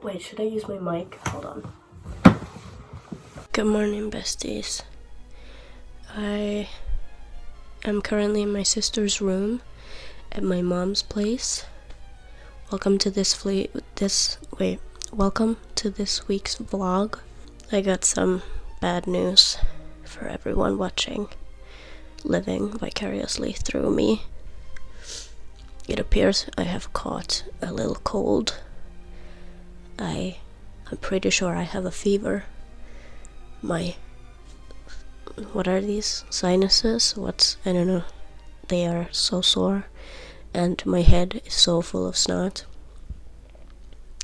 Wait, should I use my mic? Hold on. Good morning, besties. I am currently in my sister's room at my mom's place. Welcome to this week's vlog. I got some bad news for everyone watching, living vicariously through me. It appears I have caught a little cold. I'm pretty sure I have a fever. What are these? Sinuses? I don't know. They are so sore, and my head is so full of snot.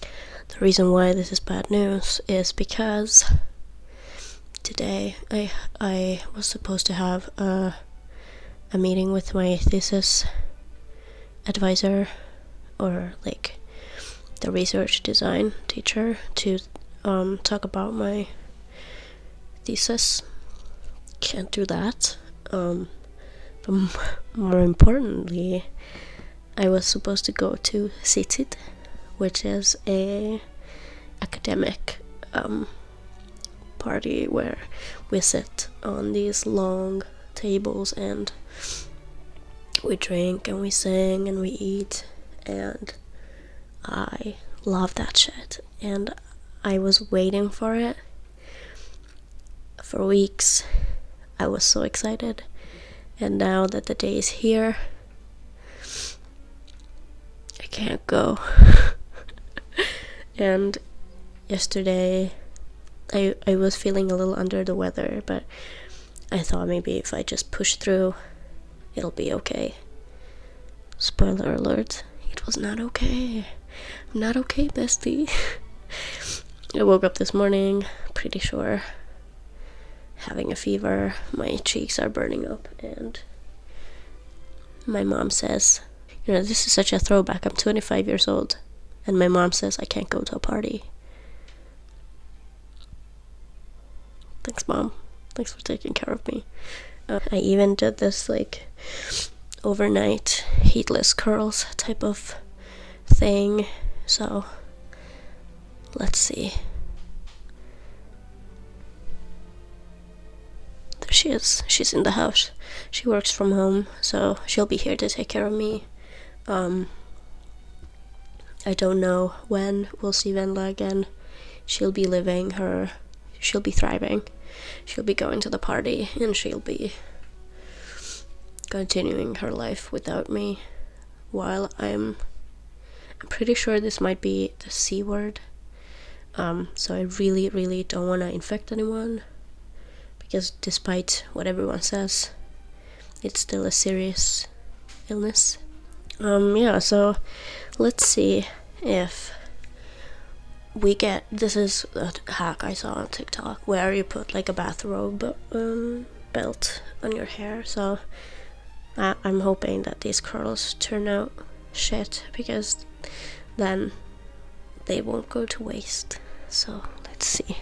The reason why this is bad news is because today I was supposed to have a meeting with my thesis advisor, or like the research design teacher, to talk about my thesis. Can't do that. But more importantly, I was supposed to go to chatty, which is a academic party where we sit on these long tables and we drink and we sing and we eat, and I love that shit, and I was waiting for it for weeks. I was so excited, and now that the day is here, I can't go. And yesterday I was feeling a little under the weather, but I thought maybe if I just push through, it'll be okay. Spoiler alert, it was not okay. I'm not okay, bestie. I woke up this morning, pretty sure, having a fever. My cheeks are burning up, and my mom says, this is such a throwback. I'm 25 years old, and my mom says I can't go to a party. Thanks, Mom. Thanks for taking care of me. I even did this overnight heatless curls type of thing, so let's see. There she is. She's in the house. She works from home, so she'll be here to take care of me. I don't know when we'll see Venla again. She'll be thriving. She'll be going to the party, and she'll be continuing her life without me, while I'm pretty sure this might be the C word. So I really, really don't want to infect anyone, because despite what everyone says, it's still a serious illness. So let's see if we get, this is a hack I saw on TikTok, where you put a bathrobe belt on your hair. So I'm hoping that these curls turn out shit, because then they won't go to waste. So let's see.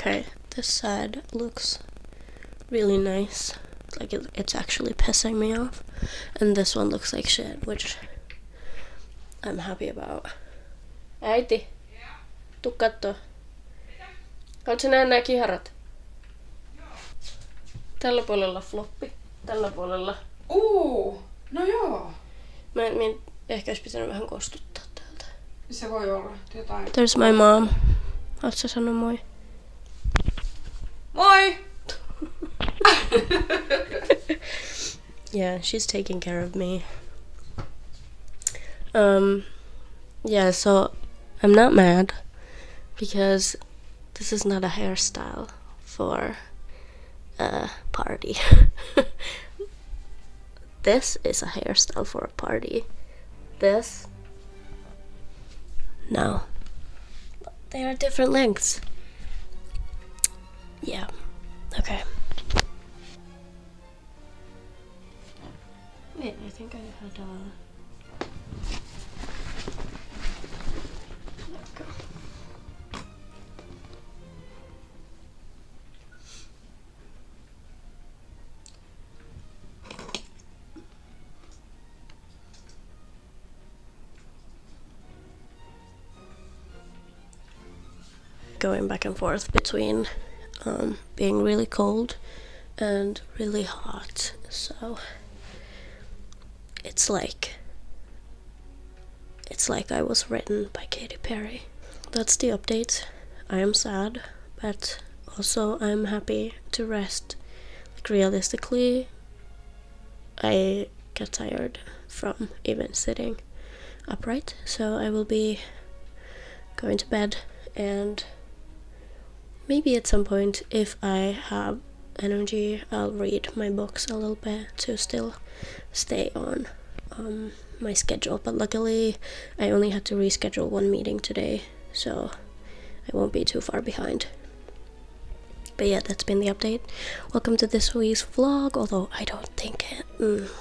Okay, this side looks really nice. It's actually pissing me off. And this one looks like shit, which I'm happy about. Äiti, tuu kattoo. Haluatko nähdä nää kiharat? Tällä puolella floppi, tällä puolella. No joo. Mä ehkä olisi pitänyt vähän kostuttaa täältä. Se voi olla jotain. There's my mom. Haluatko sanoa moi? Moi! Yeah, she's taking care of me. Yeah, so I'm not mad because this is not a hairstyle for a party. This is a hairstyle for a party. This, no. They are different lengths. Yeah, okay. Wait, I think I had there we go. Going back and forth between being really cold and really hot, so it's like I was written by Katy Perry. That's the update. I am sad, but also I'm happy to rest. Like, realistically, I get tired from even sitting upright, so I will be going to bed, and maybe at some point, if I have energy, I'll read my books a little bit to still stay on my schedule. But luckily, I only had to reschedule one meeting today, so I won't be too far behind. But yeah, that's been the update. Welcome to this week's vlog, although I don't think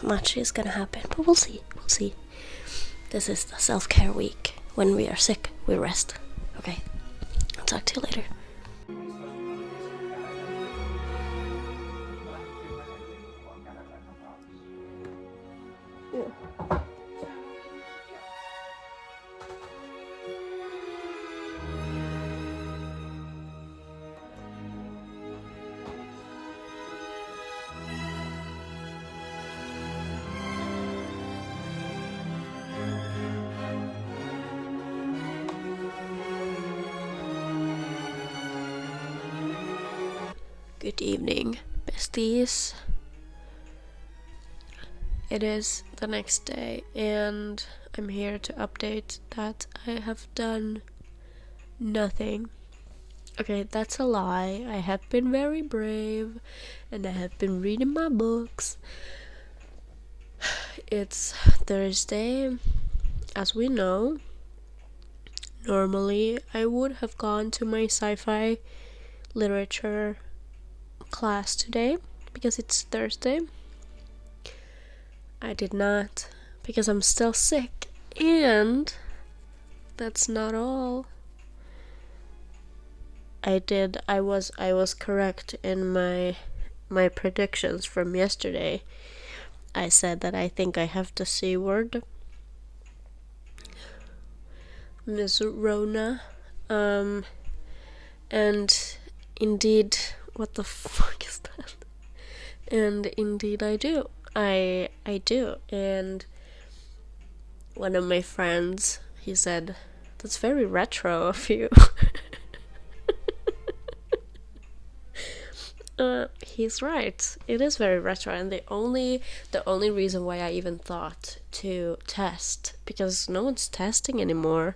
much is gonna happen, but we'll see. This is the self-care week. When we are sick, we rest. Okay, I'll talk to you later. Good evening, besties. It is the next day, and I'm here to update that I have done nothing. Okay, that's a lie. I have been very brave, and I have been reading my books. It's Thursday, as we know. Normally, I would have gone to my sci-fi literature class today because it's Thursday. I did not because I'm still sick, and that's not all. I was correct in my predictions from yesterday. I said that I think I have the C word, Miss Rona, and indeed, what the fuck is that? And indeed I do. I do. And one of my friends, he said, "That's very retro of you." He's right. It is very retro, and the only reason why I even thought to test, because no one's testing anymore,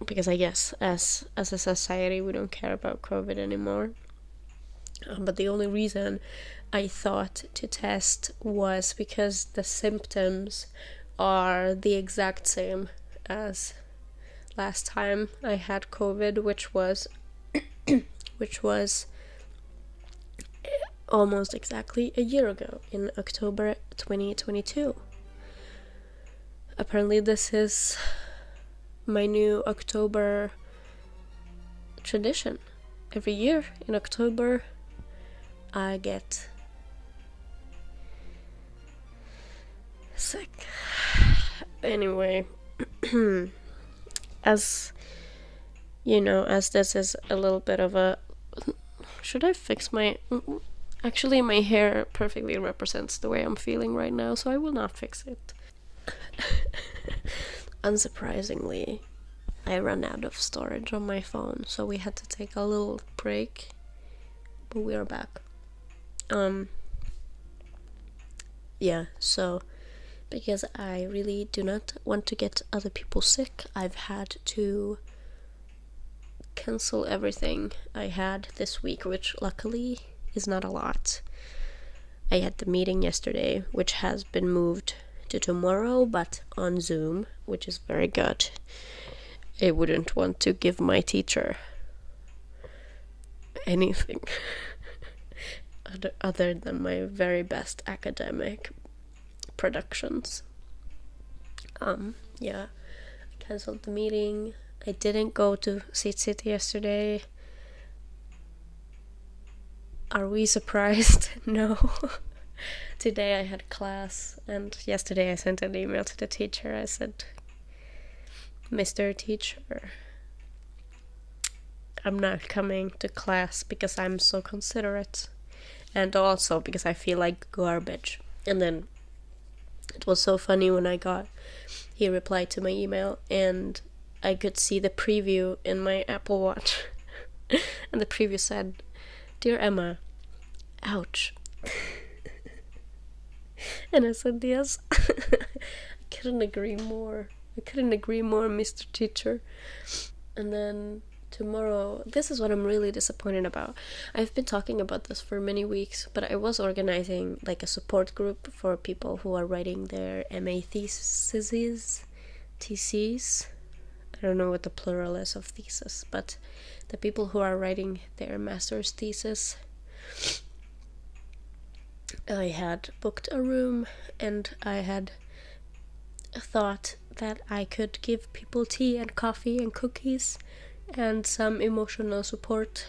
because I guess as a society we don't care about COVID anymore. But the only reason I thought to test was because the symptoms are the exact same as last time I had COVID, which was almost exactly a year ago, in October 2022. Apparently this is my new October tradition. Every year in October I get sick. Anyway, as you know, as this is a little bit of a... Should I fix my... Actually, my hair perfectly represents the way I'm feeling right now, so I will not fix it. unsurprisingly, I ran out of storage on my phone, so we had to take a little break, but we are back. Yeah, so because I really do not want to get other people sick, I've had to cancel everything I had this week, which luckily is not a lot. I had the meeting yesterday, which has been moved to tomorrow, but on Zoom, which is very good. I wouldn't want to give my teacher anything other than my very best academic productions. Yeah, I cancelled the meeting. I didn't go to City yesterday. Are we surprised? No. Today I had class, and yesterday I sent an email to the teacher. I said, Mr. Teacher, I'm not coming to class because I'm so considerate, and also because I feel like garbage. And then it was so funny when he replied to my email, and I could see the preview in my Apple Watch. And the preview said, Dear Emma, ouch. And I said, yes. I couldn't agree more, Mr. Teacher. And then tomorrow, this is what I'm really disappointed about. I've been talking about this for many weeks, but I was organizing like a support group for people who are writing their MA theses. I don't know what the plural is of thesis, but the people who are writing their master's thesis. I had booked a room, and I had thought that I could give people tea and coffee and cookies and some emotional support,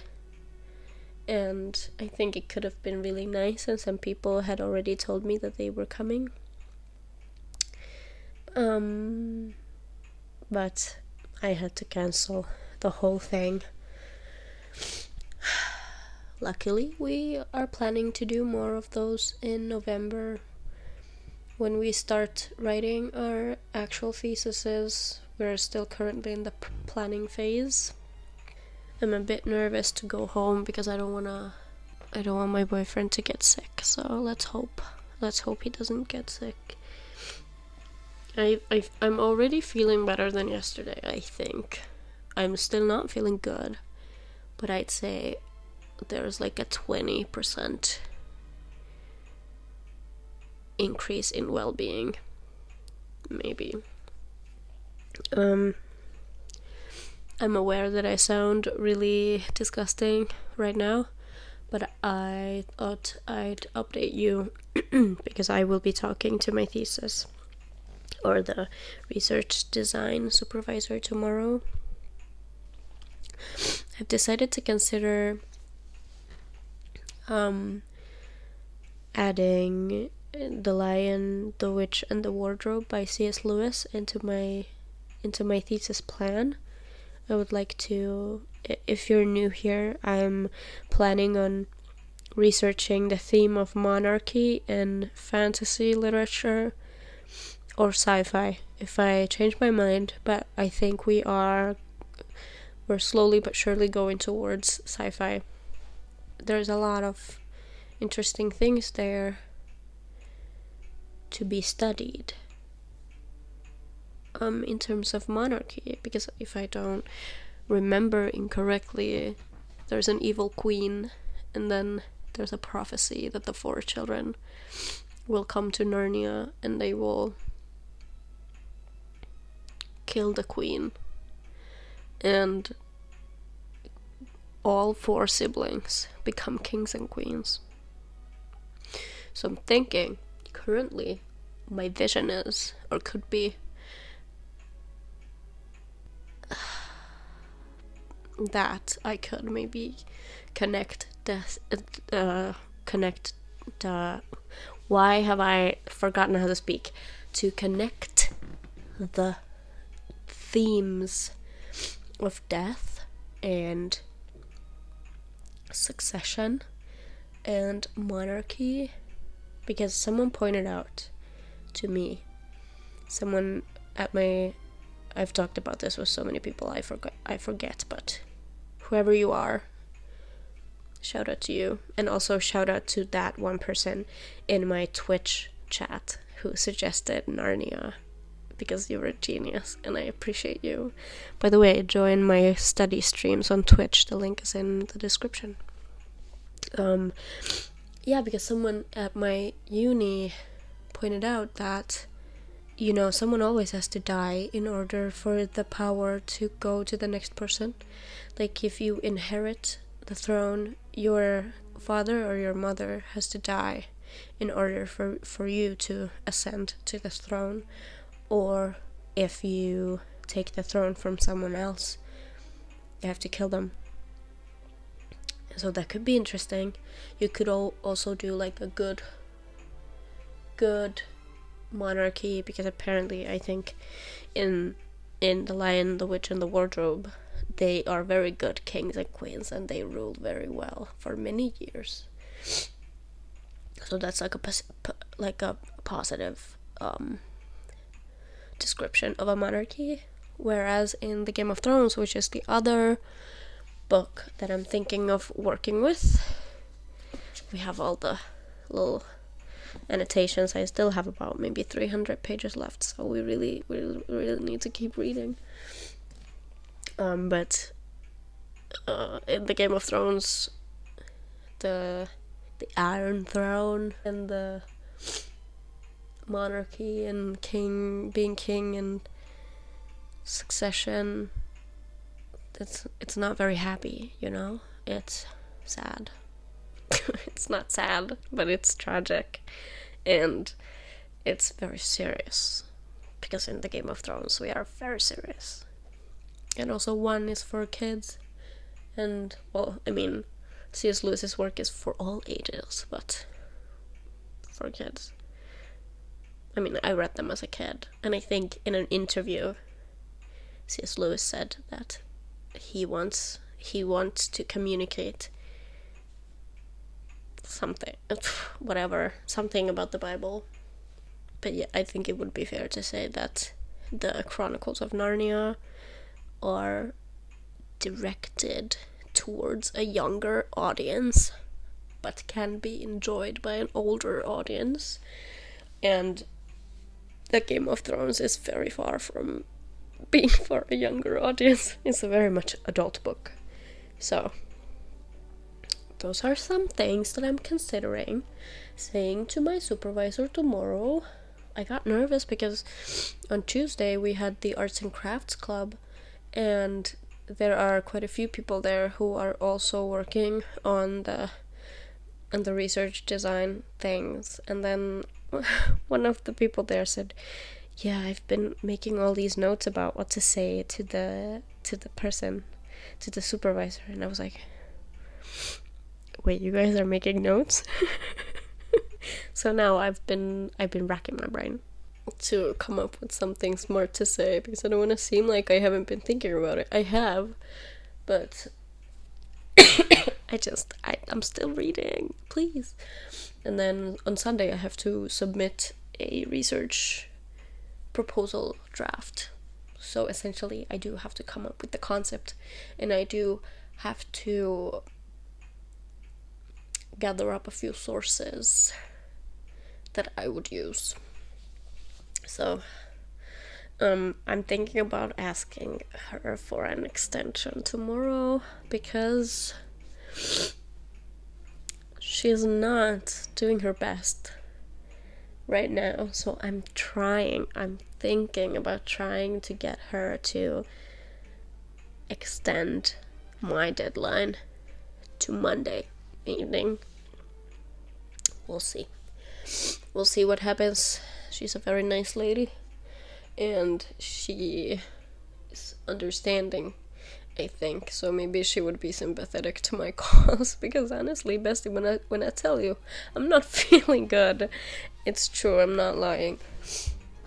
and I think it could have been really nice, and some people had already told me that they were coming. But I had to cancel the whole thing. Luckily, we are planning to do more of those in November when we start writing our actual theses. We're still currently in the planning phase. I'm a bit nervous to go home because I don't want my boyfriend to get sick, so let's hope he doesn't get sick. I'm already feeling better than yesterday, I think. I'm still not feeling good, but I'd say there's like a 20% increase in well-being, maybe. I'm aware that I sound really disgusting right now, but I thought I'd update you because I will be talking to my thesis or the research design supervisor tomorrow. I've decided to consider adding The Lion, the Witch, and the Wardrobe by C.S. Lewis into my thesis plan. I would like to, if you're new here, I'm planning on researching the theme of monarchy in fantasy literature or sci-fi if I change my mind, but I think we're slowly but surely going towards sci-fi. There's a lot of interesting things there to be studied in terms of monarchy, because if I don't remember incorrectly, there's an evil queen, and then there's a prophecy that the 4 children will come to Narnia and they will kill the queen, and all 4 siblings become kings and queens. So I'm thinking, currently, my vision is, or could be, that I could maybe connect why have I forgotten how to speak? To connect the themes of death and succession and monarchy, because someone pointed out to me, someone at my I've talked about this with so many people I forget, but whoever you are, shout out to you. And also shout out to that one person in my Twitch chat who suggested Narnia, because you're a genius and I appreciate you. By the way, join my study streams on Twitch. The link is in the description. Yeah, because someone at my uni pointed out that, you know, someone always has to die in order for the power to go to the next person. Like, if you inherit the throne, your father or your mother has to die in order for you to ascend to the throne. Or if you take the throne from someone else, you have to kill them. So that could be interesting. You could also do like a good monarchy, because apparently I think in The Lion, the Witch and the Wardrobe, they are very good kings and queens and they ruled very well for many years. So that's like a positive description of a monarchy. Whereas in the Game of Thrones, which is the other book that I'm thinking of working with, we have all the little annotations. I still have about maybe 300 pages left, so we really need to keep reading. But in the Game of Thrones, the Iron Throne and the monarchy and being king and succession, it's not very happy, you know? It's sad. It's not sad, but it's tragic. And it's very serious. Because in the Game of Thrones we are very serious. And also one is for kids. And, well, I mean, C.S. Lewis's work is for all ages, but for kids. I mean, I read them as a kid. And I think in an interview, C.S. Lewis said that he wants to communicate something about the Bible. But yeah, I think it would be fair to say that the Chronicles of Narnia are directed towards a younger audience, but can be enjoyed by an older audience. And the Game of Thrones is very far from being for a younger audience. It's a very much adult book. So those are some things that I'm considering saying to my supervisor tomorrow. I got nervous because on Tuesday we had the Arts and Crafts Club, and there are quite a few people there who are also working on the research design things. And then one of the people there said, yeah, I've been making all these notes about what to say to the person, to the supervisor. And I was like, wait, you guys are making notes? So now I've been racking my brain to come up with something smart to say, because I don't want to seem like I haven't been thinking about it. I have, but I'm still reading, please. And then on Sunday I have to submit a research proposal draft. So essentially I do have to come up with the concept, and I do have to gather up a few sources that I would use. So I'm thinking about asking her for an extension tomorrow, because she's not doing her best right now. So I'm thinking about trying to get her to extend my deadline to Monday evening. We'll see what happens. She's a very nice lady, and she is understanding, I think. So maybe she would be sympathetic to my cause, because honestly, bestie, when I tell you I'm not feeling good, it's true, I'm not lying.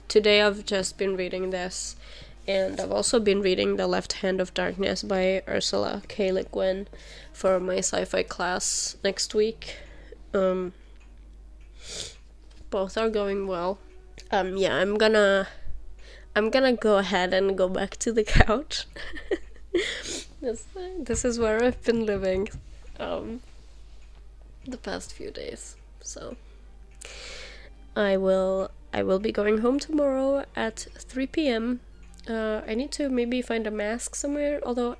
Today I've just been reading this, and I've also been reading The Left Hand of Darkness by Ursula K. Le Guin for my sci-fi class next week. Both are going well. I'm I'm gonna go ahead and go back to the couch. This is where I've been living the past few days. So I will be going home tomorrow at 3 p.m. I need to maybe find a mask somewhere, although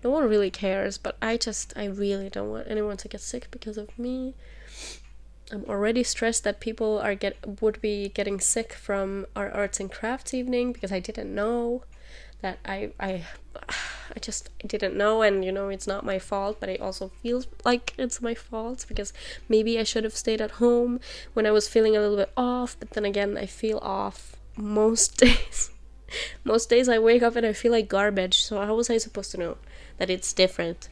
no one really cares, but I really don't want anyone to get sick because of me. I'm already stressed that people would be getting sick from our arts and crafts evening, because I didn't know that I just didn't know, and it's not my fault, but I also feel like it's my fault because maybe I should have stayed at home when I was feeling a little bit off. But then again, I feel off most days. Most days I wake up and I feel like garbage, so how was I supposed to know that it's different?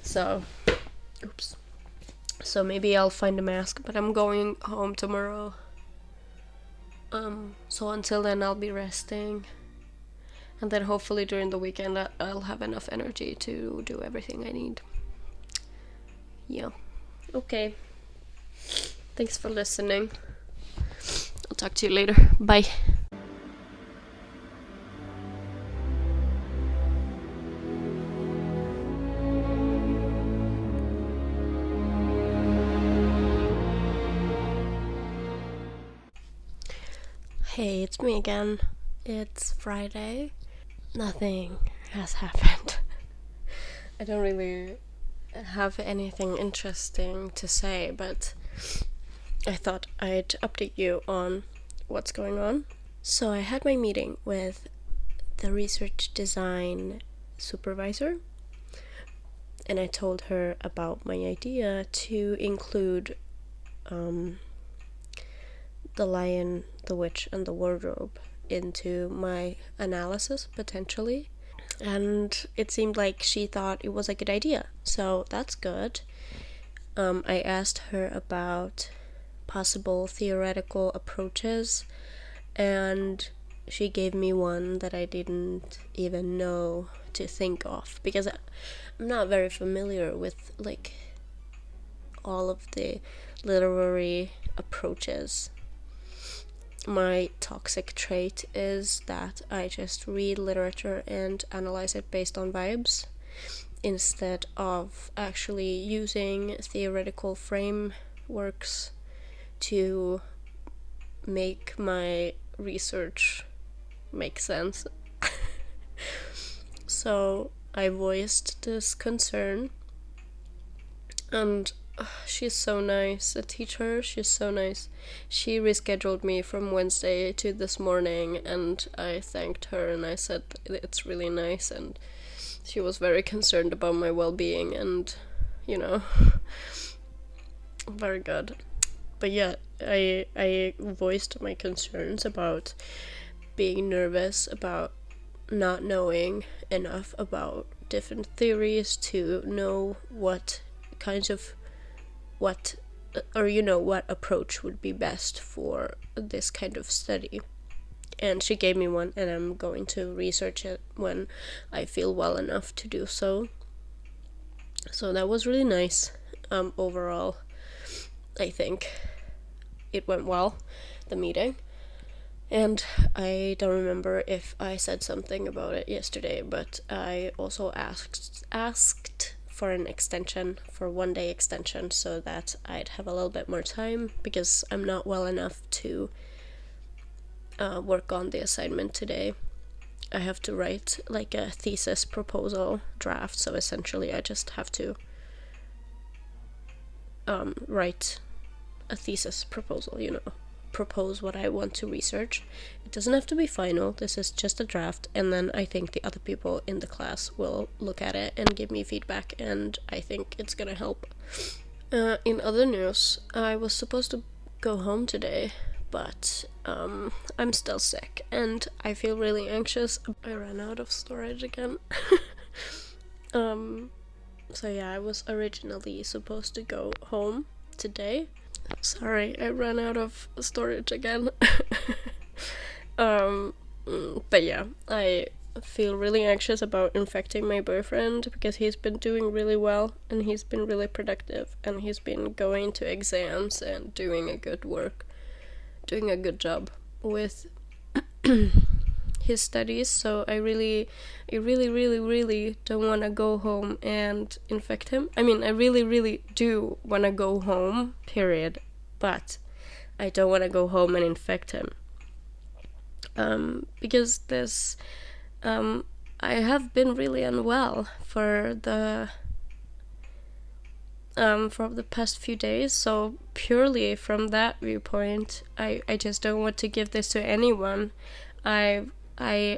So maybe I'll find a mask, but I'm going home tomorrow. So until then I'll be resting. And then hopefully during the weekend I'll have enough energy to do everything I need. Yeah. Okay. Thanks for listening. I'll talk to you later. Bye. Hey, it's me again. It's Friday. Nothing has happened. I don't really have anything interesting to say, but I thought I'd update you on what's going on. So I had my meeting with the research design supervisor, and I told her about my idea to include The Lion, the Witch, and the Wardrobe into my analysis, potentially. And it seemed like she thought it was a good idea, so that's good. I asked her about possible theoretical approaches, and she gave me one that I didn't even know to think of, because I'm not very familiar with all of the literary approaches. My toxic trait is that I just read literature and analyze it based on vibes, instead of actually using theoretical frameworks to make my research make sense. So I voiced this concern, and she's so nice, the teacher, she's so nice. She rescheduled me from Wednesday to this morning, and I thanked her and I said it's really nice, and she was very concerned about my well-being, and very good. But yeah, I voiced my concerns about being nervous about not knowing enough about different theories to know what approach would be best for this kind of study. And she gave me one, and I'm going to research it when I feel well enough to do so. So that was really nice. Overall, I think it went well, the meeting. And I don't remember if I said something about it yesterday, but I also asked for an extension, for 1 day extension, so that I'd have a little bit more time, because I'm not well enough to work on the assignment today. I have to write a thesis proposal draft, so essentially I just have to write a thesis proposal, propose what I want to research. It doesn't have to be final, this is just a draft, and then I think the other people in the class will look at it and give me feedback, and I think it's gonna help. In other news, I was supposed to go home today, but I'm still sick, and I feel really anxious. I ran out of storage again. So yeah, I was originally supposed to go home today. Sorry, I ran out of storage again. But yeah, I feel really anxious about infecting my boyfriend, because he's been doing really well, and he's been really productive, and he's been going to exams and doing a good job with his studies, so I really don't want to go home and infect him. I mean, I really do want to go home, period, but I don't want to go home and infect him. Because this, I have been really unwell for the past few days, so purely from that viewpoint, I just don't want to give this to anyone. I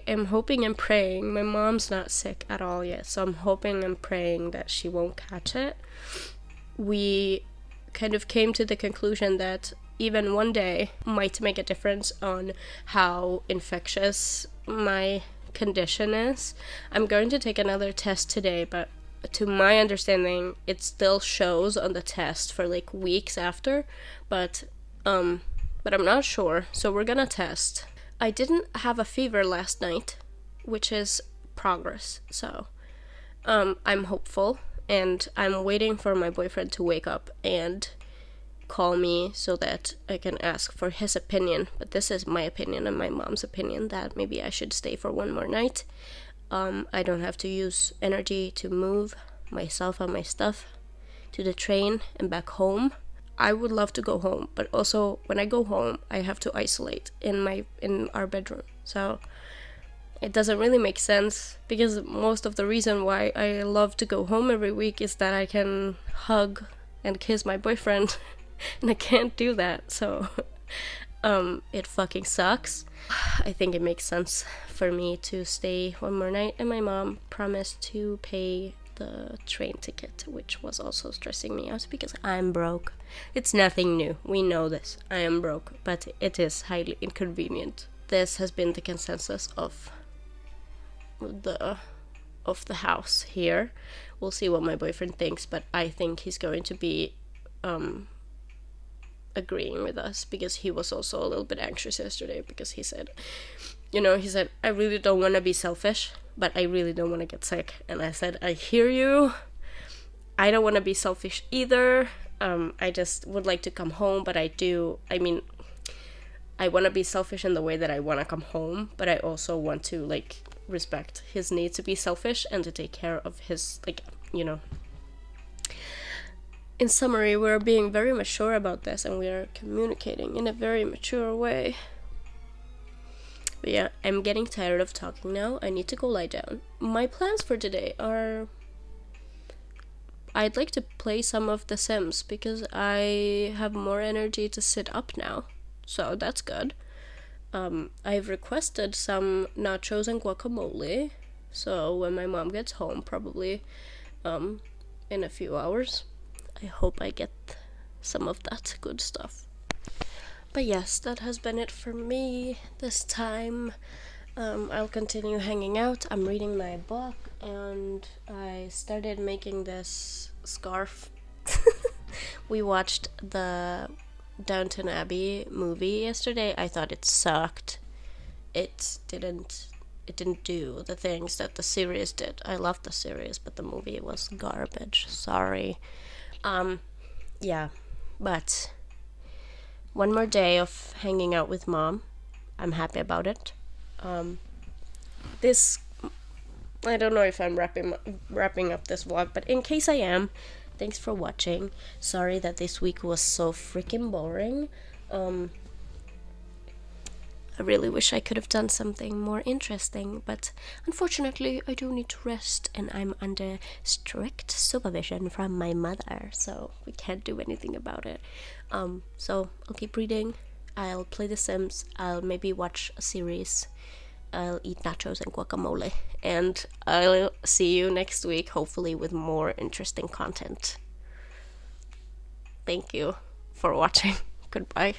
am hoping and praying. My mom's not sick at all yet, so I'm hoping and praying that she won't catch it. We kind of came to the conclusion that even one day might make a difference on how infectious my condition is. I'm going to take another test today, but to my understanding, it still shows on the test for like weeks after, but I'm not sure, so we're gonna test. I didn't have a fever last night, which is progress, so I'm hopeful, and I'm waiting for my boyfriend to wake up and call me so that I can ask for his opinion. But this is my opinion and my mom's opinion that maybe I should stay for one more night. I don't have to use energy to move myself and my stuff to the train and back home. I would love to go home, but also when I go home, I have to isolate in our bedroom. So it doesn't really make sense, because most of the reason why I love to go home every week is that I can hug and kiss my boyfriend, and I can't do that. So it fucking sucks. I think it makes sense for me to stay one more night, and my mom promised to pay the train ticket, which was also stressing me out because I'm broke. It's nothing new, we know this. I am broke, but it is highly inconvenient. This has been the consensus of the house here. We'll see what my boyfriend thinks, but I think he's going to be agreeing with us, because he was also a little bit anxious yesterday, because he said, I really don't want to be selfish, but I really don't want to get sick. And I said, I hear you. I don't want to be selfish either. I just would like to come home, but I want to be selfish in the way that I want to come home, but I also want to, respect his need to be selfish and to take care of his, In summary, we're being very mature about this, and we are communicating in a very mature way. But yeah, I'm getting tired of talking now. I need to go lie down. My plans for today are... I'd like to play some of The Sims, because I have more energy to sit up now. So that's good. I've requested some nachos and guacamole. So when my mom gets home, probably in a few hours, I hope I get some of that good stuff. But yes, that has been it for me this time. I'll continue hanging out. I'm reading my book, and I started making this scarf. We watched the Downton Abbey movie yesterday. I thought it sucked. It didn't do the things that the series did. I loved the series, but the movie was garbage. Sorry. Yeah, but one more day of hanging out with mom. I'm happy about it. This, I don't know if I'm wrapping up this vlog, but in case I am, thanks for watching. Sorry that this week was so freaking boring. I really wish I could have done something more interesting, but unfortunately I do need to rest, and I'm under strict supervision from my mother, so we can't do anything about it. So I'll keep reading, I'll play The Sims, I'll maybe watch a series, I'll eat nachos and guacamole, and I'll see you next week, hopefully with more interesting content. Thank you for watching. Goodbye.